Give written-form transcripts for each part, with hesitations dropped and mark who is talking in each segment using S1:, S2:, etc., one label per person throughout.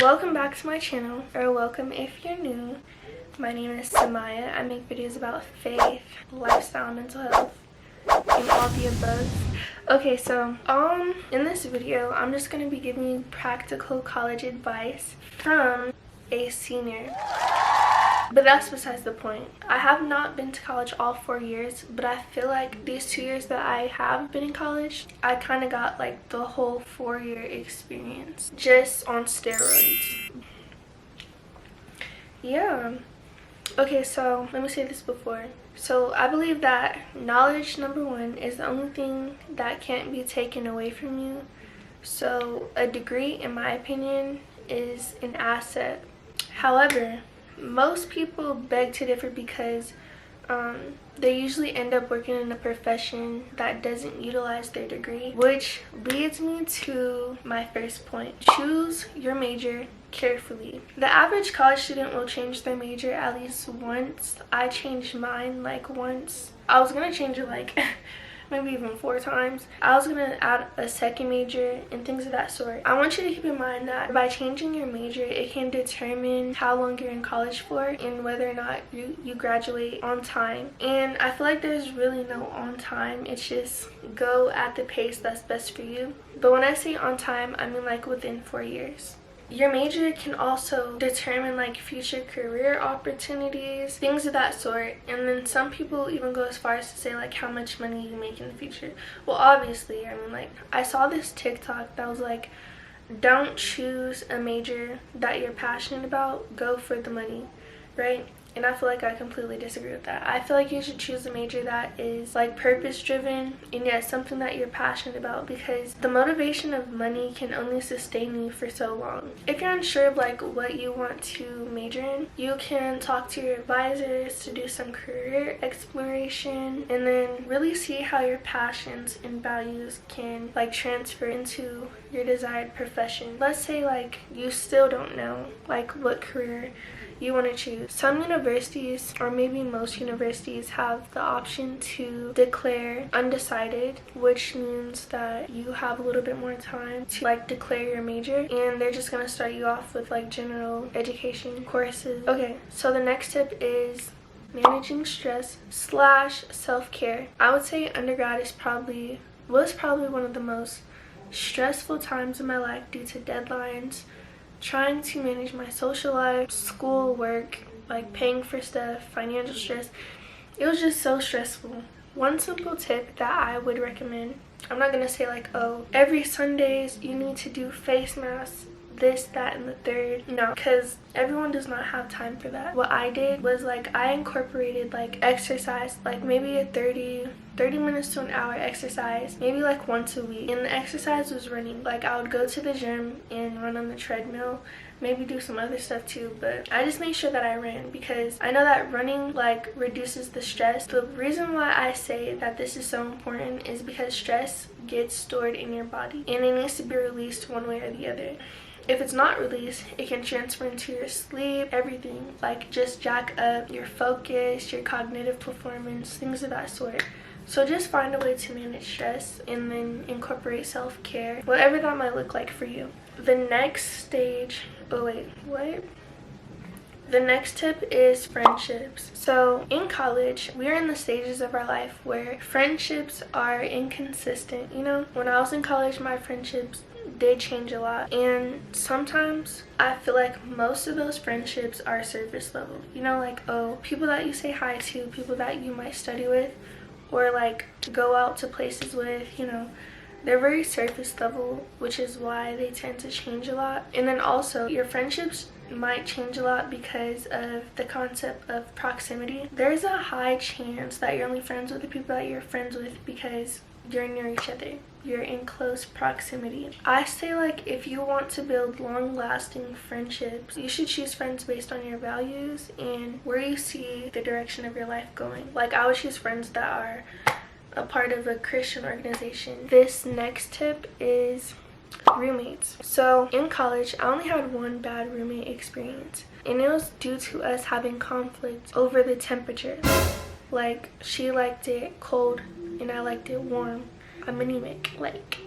S1: Welcome back to my channel, or welcome if you're new. My name is Samaya. I make videos about faith, lifestyle, mental health, and all the above. Okay, so in this video, I'm just going to be giving you practical college advice from a senior. But that's besides the point. I have not been to college all 4 years, but I feel like these 2 years that I have been in college, I kind of got like the whole 4-year experience just on steroids. Yeah. Okay, so let me say this before. So I believe that knowledge, number one, is the only thing that can't be taken away from you. So a degree, in my opinion, is an asset. However, most people beg to differ because they usually end up working in a profession that doesn't utilize their degree, which leads me to my first point. Choose your major carefully. The average college student will change their major at least once. I changed mine like once. I was gonna change it like maybe even 4 times. I was gonna add a second major and things of that sort. I want you to keep in mind that by changing your major, it can determine how long you're in college for and whether or not you graduate on time. And I feel like there's really no on time. It's just go at the pace that's best for you. But when I say on time, I mean like within 4 years. Your major can also determine like future career opportunities, things of that sort. And then some people even go as far as to say like how much money you make in the future. Well, obviously, I mean, like I saw this TikTok that was like, don't choose a major that you're passionate about, go for the money, right? And I feel like I completely disagree with that. I feel like you should choose a major that is like purpose driven and yet something that you're passionate about, because the motivation of money can only sustain you for so long. If you're unsure of like what you want to major in, you can talk to your advisors to do some career exploration and then really see how your passions and values can like transfer into your desired profession. Let's say like you still don't know like what career you want to choose. Some universities, or maybe most universities, have the option to declare undecided, which means that you have a little bit more time to like declare your major, and they're just going to start you off with like general education courses. Okay, so the next tip is managing stress / self-care. I would say undergrad was probably one of the most stressful times in my life due to deadlines, trying to manage my social life, school, work, like paying for stuff, financial stress. It was just so stressful. One simple tip that I would recommend, I'm not gonna say like, oh, every Sundays you need to do face masks, this, that, and the third. No, because everyone does not have time for that. What I did was like I incorporated like exercise, like maybe a 30 minutes to an hour exercise, maybe like once a week. And the exercise was running. Like I would go to the gym and run on the treadmill, maybe do some other stuff too, but I just made sure that I ran because I know that running like reduces the stress. The reason why I say that this is so important is because stress gets stored in your body and it needs to be released one way or the other. If it's not released, it can transfer into your sleep, everything, like just jack up your focus, your cognitive performance, things of that sort. So just find a way to manage stress and then incorporate self-care, whatever that might look like for you. The next stage, the next tip is friendships. So in college, we are in the stages of our life where friendships are inconsistent. You know, when I was in college, my friendships did change a lot, and sometimes I feel like most of those friendships are surface level. You know, like, oh, people that you say hi to, people that you might study with or like go out to places with, you know, they're very surface level, which is why they tend to change a lot. And then also your friendships might change a lot because of the concept of proximity. There's a high chance that you're only friends with the people that you're friends with because you're near each other, you're in close proximity. I say like if you want to build long-lasting friendships, you should choose friends based on your values and where you see the direction of your life going. Like I would choose friends that are a part of a Christian organization. This next tip is roommates. So in college, I only had one bad roommate experience, and it was due to us having conflict over the temperature. Like she liked it cold and I liked it warm. I'm anemic, like.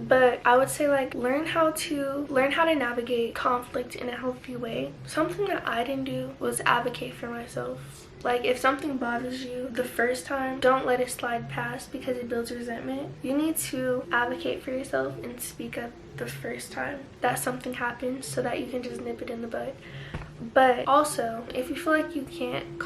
S1: but I would say like learn how to navigate conflict in a healthy way. Something that I didn't do was advocate for myself. Like, if something bothers you the first time, don't let it slide past because it builds resentment. You need to advocate for yourself and speak up the first time that something happens so that you can just nip it in the bud. But also, if you feel like you can't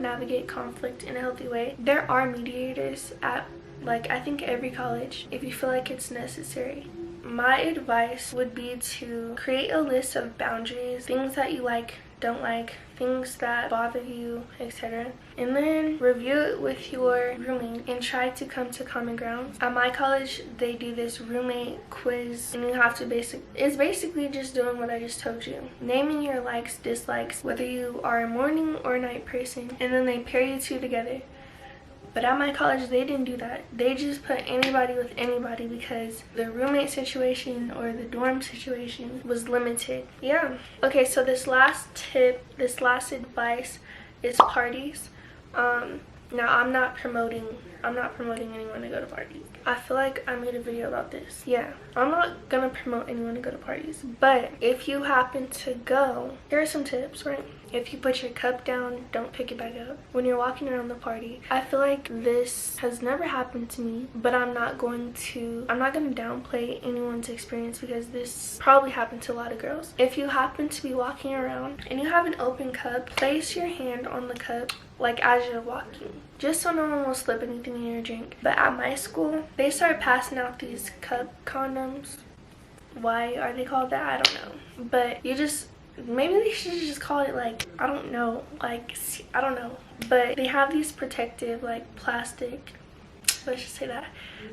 S1: navigate conflict in a healthy way, there are mediators at I think every college if you feel like it's necessary. My advice would be to create a list of boundaries, things that you like, don't like, things that bother you, etc. And then review it with your roommate and try to come to common ground. At my college, they do this roommate quiz, and you have to it's basically just doing what I just told you. Naming your likes, dislikes, whether you are a morning or night person, and then they pair you two together. But at my college, they didn't do that. They just put anybody with anybody because the roommate situation or the dorm situation was limited. Yeah. Okay, so this last advice is parties. Now I'm not promoting anyone to go to parties. I feel like I made a video about this. Yeah, I'm not gonna promote anyone to go to parties. But if you happen to go, here are some tips, right? If you put your cup down, don't pick it back up when you're walking around the party. I feel like this has never happened to me, but I'm not gonna downplay anyone's experience because this probably happened to a lot of girls. If you happen to be walking around and you have an open cup, place your hand on the cup as you're walking, just so no one will slip anything in your drink. But at my school, they started passing out these cup condoms. Why are they called that? I don't know. But maybe they should just call it I don't know. I don't know. But they have these protective plastic, let's just say that.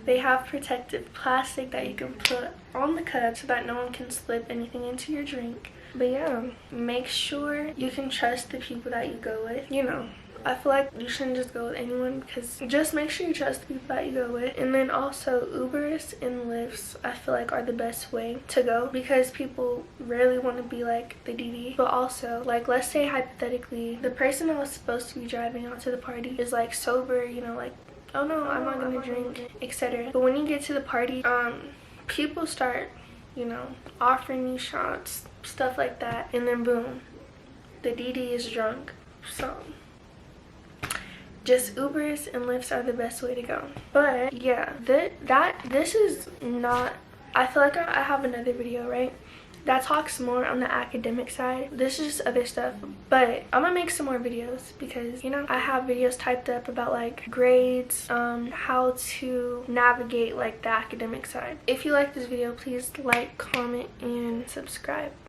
S1: They have protective plastic that you can put on the cup so that no one can slip anything into your drink. But yeah, make sure you can trust the people that you go with. I feel like you shouldn't just go with anyone, because just make sure you trust the people that you go with. And then also Ubers and Lyfts, I feel like are the best way to go, because people rarely want to be like the DD. But also, let's say hypothetically the person that was supposed to be driving out to the party is sober, oh no, I'm not gonna drink, etc. But when you get to the party, people start offering you shots, stuff like that, and then boom, the DD is drunk. So just Ubers and Lyfts are the best way to go. But yeah, this is not, I feel like I have another video, right, that talks more on the academic side. This is just other stuff, but I'm gonna make some more videos because I have videos typed up about grades, how to navigate the academic side. If you like this video, please like, comment, and subscribe.